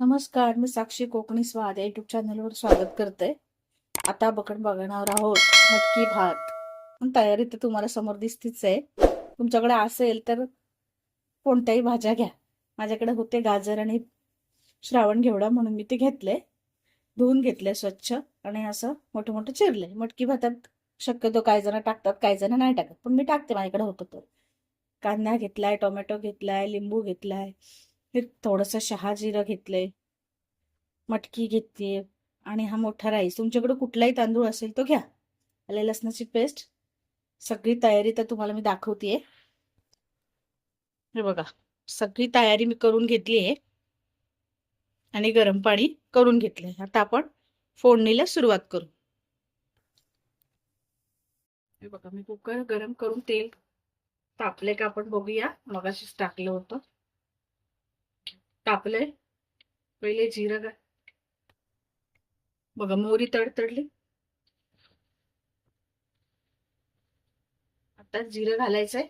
नमस्कार, मी साक्षी कोकणी स्वाद या युट्यूब चॅनलवर स्वागत करते. आता आपण बघणार आहोत मटकी भात. तयारी तर तुम्हाला समोर दिसतीच आहे. तुमच्याकडे असेल तर कोणत्याही भाज्या घ्या. माझ्याकडे होते गाजर आणि श्रावण घेवडा म्हणून मी ते घेतले, धुवून घेतले स्वच्छ आणि असं मोठे मोठे चिरले. मटकी भातात शक्यतो काही जण टाकतात, काही जण नाही टाकत, पण मी टाकते, माझ्याकडे होतं तर. कांदा घेतलाय, टोमॅटो घेतलाय, लिंबू घेतलाय, थोडंसं शहाजिरं घेतलंय, मटकी घेतली आणि हा मोठा राईस. तुमच्याकडे कुठलाही तांदूळ असेल तो घ्या. आले लसणाची पेस्ट. सगळी तयारी तर तुम्हाला मी दाखवतेय. हे बघा, सगळी तयारी मी करून घेतली आहे आणि गरम पाणी करून घेतले. आता आपण फोडणीला सुरुवात करू. हे बघा, मी कुकर गरम करून तेल तापले का आपण बघूया. मगाशीच टाकलं होतं. तापले. पहिले जिरं बघा, मोहरी तडतडली. आता जिरं घालायचंय.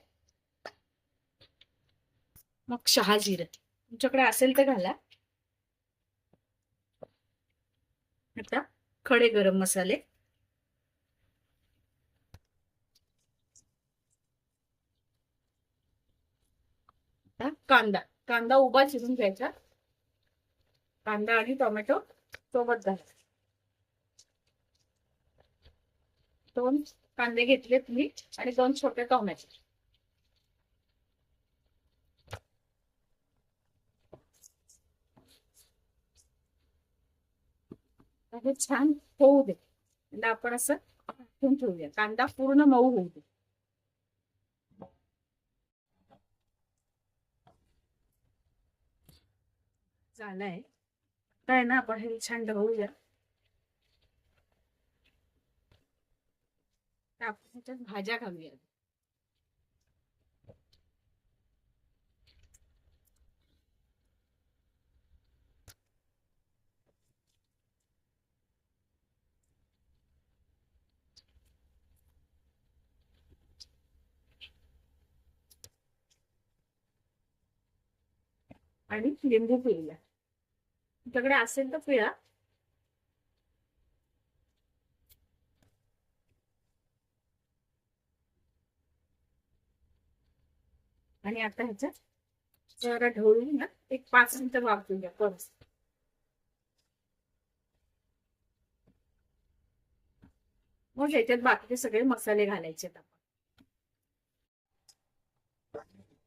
मग शहाजिरं तुमच्याकडे असेल तर घाला. आता खडे गरम मसाले. आता कांदा कांदा उभा चिरून घ्यायचा. कांदा आणि टोमॅटो सोबत घालायचा. 2 कांदे घेतलेत मी आणि 2 छोटे टोमॅटो. हे छान होऊ दे. आपण असं टाकून ठेवूया. कांदा पूर्ण मऊ होऊ दे. झालंय. काय ना, आपण हे छान ढवळूया. आपण ह्याच्यात भाज्या घालूया. आणि लिंबू पिळूया. तुमच्याकडे असेल तर पिळा. आणि आता ह्याच्यात जरा ढवळून ना एक 5 मिनिटं वाफवूया परत. मग ह्याच्यात बाकीचे सगळे मसाले घालायचे.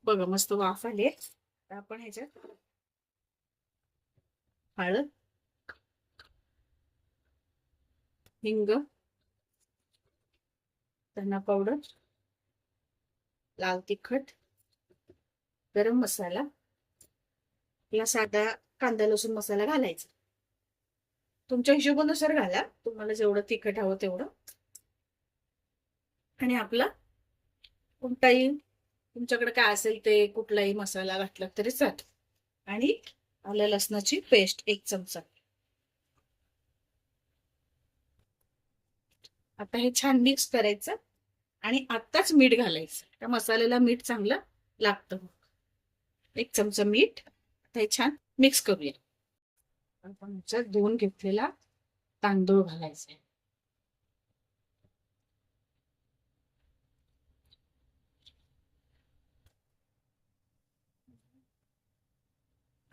बघा, मस्त वाफ आली. आपण ह्याच्यात हळद, हिंग, धना पावडर, लाल तिखट, गरम मसाला, या साधा कांदा लसूण मसाला घालायचा. तुमच्या हिशोबानुसार घाला, तुम्हाला जेवढं तिखट हवं तेवढं. आणि आपला कोणताही तुमच्याकडे काय असेल ते कुठलाही मसाला घातला तरी चालेल. आणि आलं लसणाची पेस्ट 1 चमचा. आता हे छान मिक्स करायचं आणि आत्ताच मीठ घालायचं. त्या मसाल्याला मीठ चांगलं लागतं. 1 चमचा मीठ. आता हे छान मिक्स करूया. आपण धुवून घेतलेला तांदूळ घालायचा.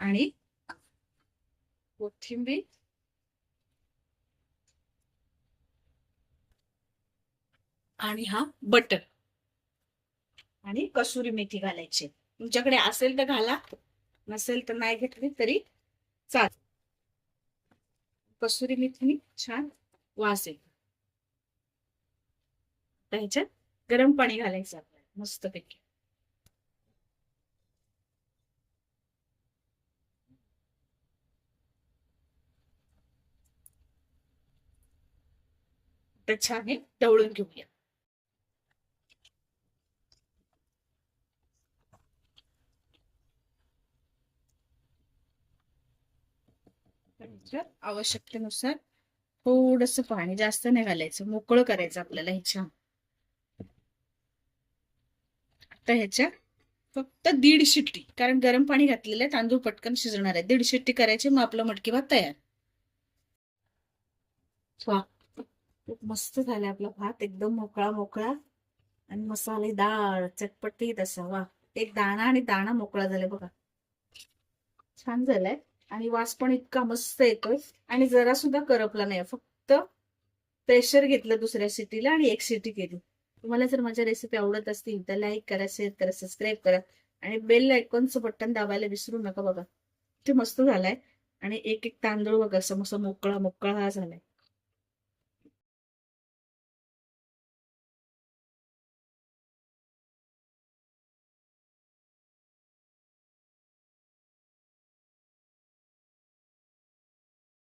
आणि कोथिंबीर आणि हा बटर आणि कसुरी मेथी घालायची. तुमच्याकडे असेल तर घाला, नसेल तर नाही घेतली तरी चालेल. कसुरी मेथी छान वास येतो. ह्याच्यात गरम पाणी घालायचं आपल्याला मस्तपैकी. तर छान हे ढवळून घेऊया. आवश्यकतेनुसार थोडस पाणी, जास्त नाही घालायचं, मोकळं करायचं आपल्याला हे छान. आता ह्याच्या फक्त 1.5 शिट्टी, कारण गरम पाणी घातलेलं आहे, तांदूळ पटकन शिजणार आहे. 1.5 शिट्टी करायची, मग आपला मटकी भात तयार. वा, खूप मस्त झालाय आपला भात, एकदम मोकळा मोकळा आणि मसालेदार चटपटीत असा. वा, एक दाणा आणि दाणा मोकळा झालाय बघा, छान झालाय. आणि वास पण इतका मस्त येतोय आणि जरा सुद्धा करपला नाही. फक्त प्रेशर घेतलं दुसऱ्या सिटीला आणि एक सिटी केली. तुम्हाला जर माझ्या रेसिपी आवडत असतील तर लाईक करा, शेअर करा, सबस्क्राईब करा आणि बेल आयकॉनचं बटन दाबायला विसरू नका बघा. ते मस्त झालाय आणि एक एक तांदूळ बघा समोसा मोकळा मोकळा झालाय.